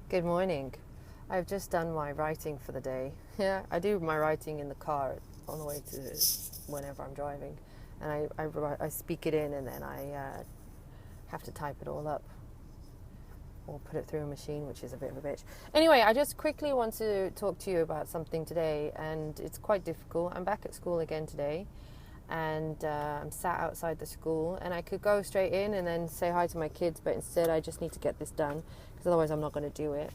Good morning. I've just done my writing for the day. Yeah, I do my writing in the car on the way to whenever I'm driving. And I speak it in and then I have to type it all up or put it through a machine, which is a bit of a bitch. Anyway, I just quickly want to talk to you about something today, and it's quite difficult. I'm back at school again today, and I'm sat outside the school, and I could go straight in and then say hi to my kids, but instead I just need to get this done because otherwise I'm not going to do it.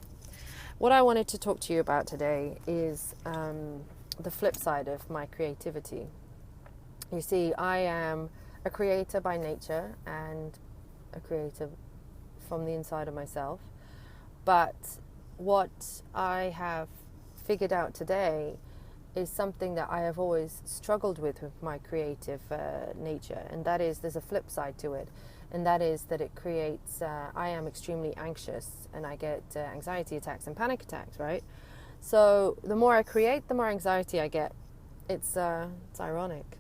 What I wanted to talk to you about today is the flip side of my creativity. You see, I am a creator by nature and a creator from the inside of myself. But what I have figured out today is something that I have always struggled with my creative nature, and that is there's a flip side to it, and that is that it creates, I am extremely anxious and I get anxiety attacks and panic attacks, right? So the more I create, the more anxiety I get. It's ironic.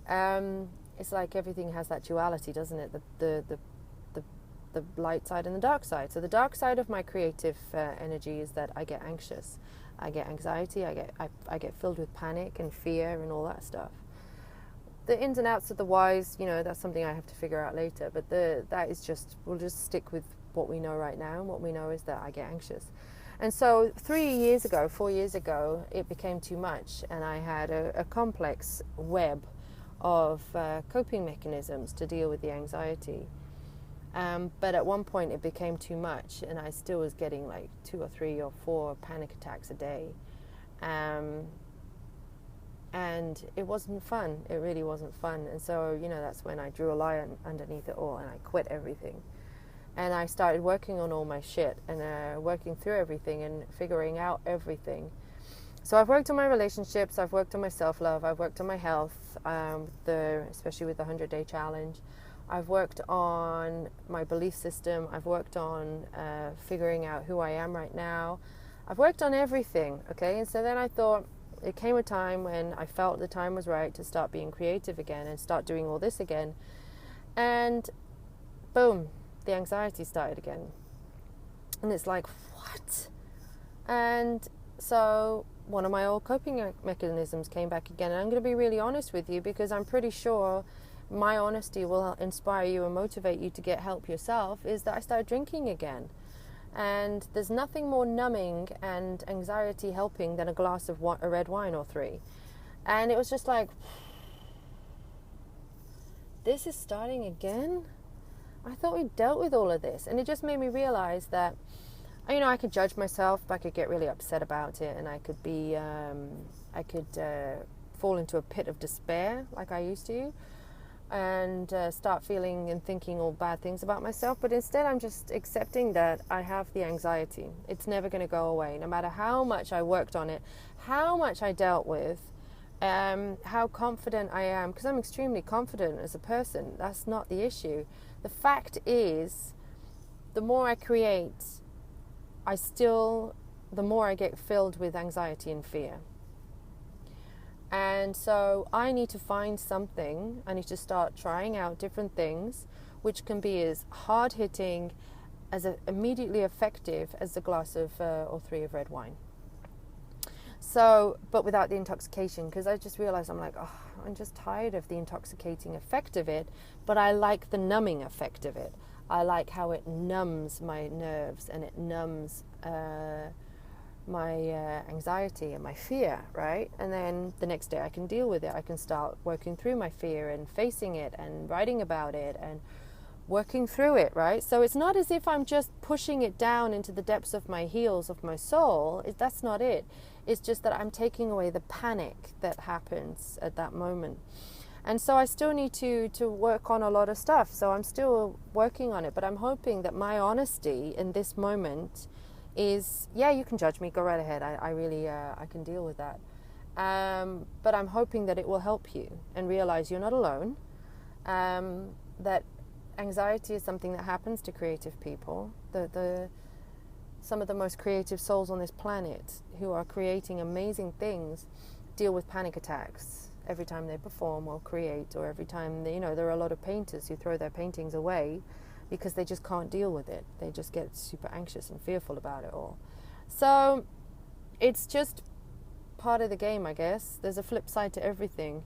It's like everything has that duality, doesn't it? The light side and the dark side. So the dark side of my creative energy is that I get anxious, I get anxiety, I get filled with panic and fear and all that stuff. The ins and outs of the whys, that's something I have to figure out later. But that is just, we'll just stick with what we know right now. And what we know is that I get anxious. And so 4 years ago, it became too much. And I had a complex web of coping mechanisms to deal with the anxiety. But at one point it became too much, and I still was getting like 2 or 3 or 4 panic attacks a day. And it wasn't fun. It really wasn't fun. And so, that's when I drew a line underneath it all and I quit everything. And I started working on all my shit and working through everything and figuring out everything. So I've worked on my relationships, I've worked on my self-love, I've worked on my health, especially with the 100-day challenge. I've worked on my belief system. I've worked on figuring out who I am right now. I've worked on everything, okay? And so then I thought, it came a time when I felt the time was right to start being creative again and start doing all this again. And boom, the anxiety started again. And it's like, what? And so one of my old coping mechanisms came back again. And I'm going to be really honest with you because I'm pretty sure my honesty will inspire you and motivate you to get help yourself, is that I started drinking again. And there's nothing more numbing and anxiety helping than a glass of a red wine or 3. And it was just like, this is starting again? I thought we dealt with all of this. And it just made me realize that, I could judge myself, I could get really upset about it, and I could fall into a pit of despair like I used to, and start feeling and thinking all bad things about myself. But instead I'm just accepting that I have the anxiety. It's never going to go away, no matter how much I worked on it, how much I dealt with, how confident I am, because I'm extremely confident as a person. That's not the issue. The fact is, the more I create, the more I get filled with anxiety and fear. And so I need to find something. I need to start trying out different things, which can be as hard-hitting, as immediately effective as a glass of or 3 of red wine. So, but without the intoxication, because I just realized I'm just tired of the intoxicating effect of it, but I like the numbing effect of it. I like how it numbs my nerves and it numbs my anxiety and my fear, right? And then the next day I can deal with it. I can start working through my fear and facing it and writing about it and working through it, right? So it's not as if I'm just pushing it down into the depths of my heels of my soul. That's not it. It's just that I'm taking away the panic that happens at that moment. And so I still need to work on a lot of stuff. So I'm still working on it, but I'm hoping that my honesty in this moment is, yeah, you can judge me, go right ahead. I really can deal with that. But I'm hoping that it will help you and realize you're not alone. That anxiety is something that happens to creative people. Some of the most creative souls on this planet who are creating amazing things deal with panic attacks every time they perform or create, or every time there are a lot of painters who throw their paintings away because they just can't deal with it. They just get super anxious and fearful about it all. So it's just part of the game, I guess. There's a flip side to everything.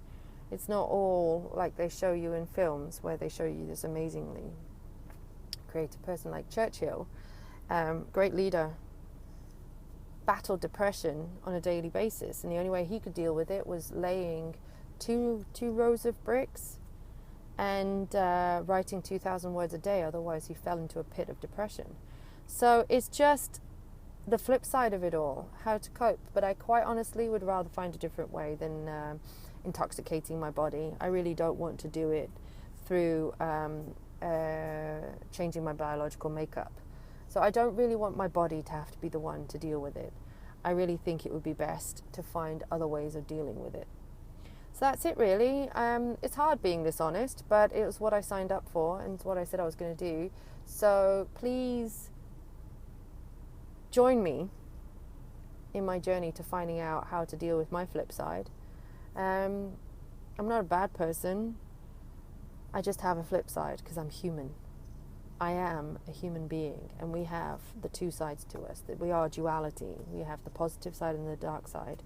It's not all like they show you in films, where they show you this amazingly creative person like Churchill, great leader, battled depression on a daily basis, and the only way he could deal with it was laying two rows of bricks and writing 2,000 words a day. Otherwise he fell into a pit of depression. So it's just the flip side of it all, how to cope. But I quite honestly would rather find a different way than intoxicating my body. I really don't want to do it through changing my biological makeup. So I don't really want my body to have to be the one to deal with it. I really think it would be best to find other ways of dealing with it. So that's it really. It's hard being this honest, but it was what I signed up for and it's what I said I was going to do. So please join me in my journey to finding out how to deal with my flip side. I'm not a bad person. I just have a flip side because I'm human. I am a human being, and we have the two sides to us. That we are duality. We have the positive side and the dark side,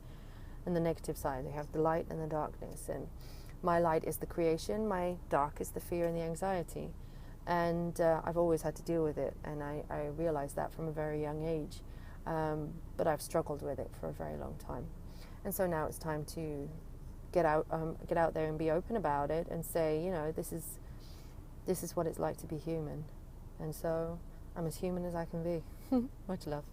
and the negative side. We have the light and the darkness. And my light is the creation. My dark is the fear and the anxiety. And I've always had to deal with it, and I realized that from a very young age. But I've struggled with it for a very long time, and so now it's time to get out there and be open about it, and say, you know, this is what it's like to be human. And so I'm as human as I can be. Much love.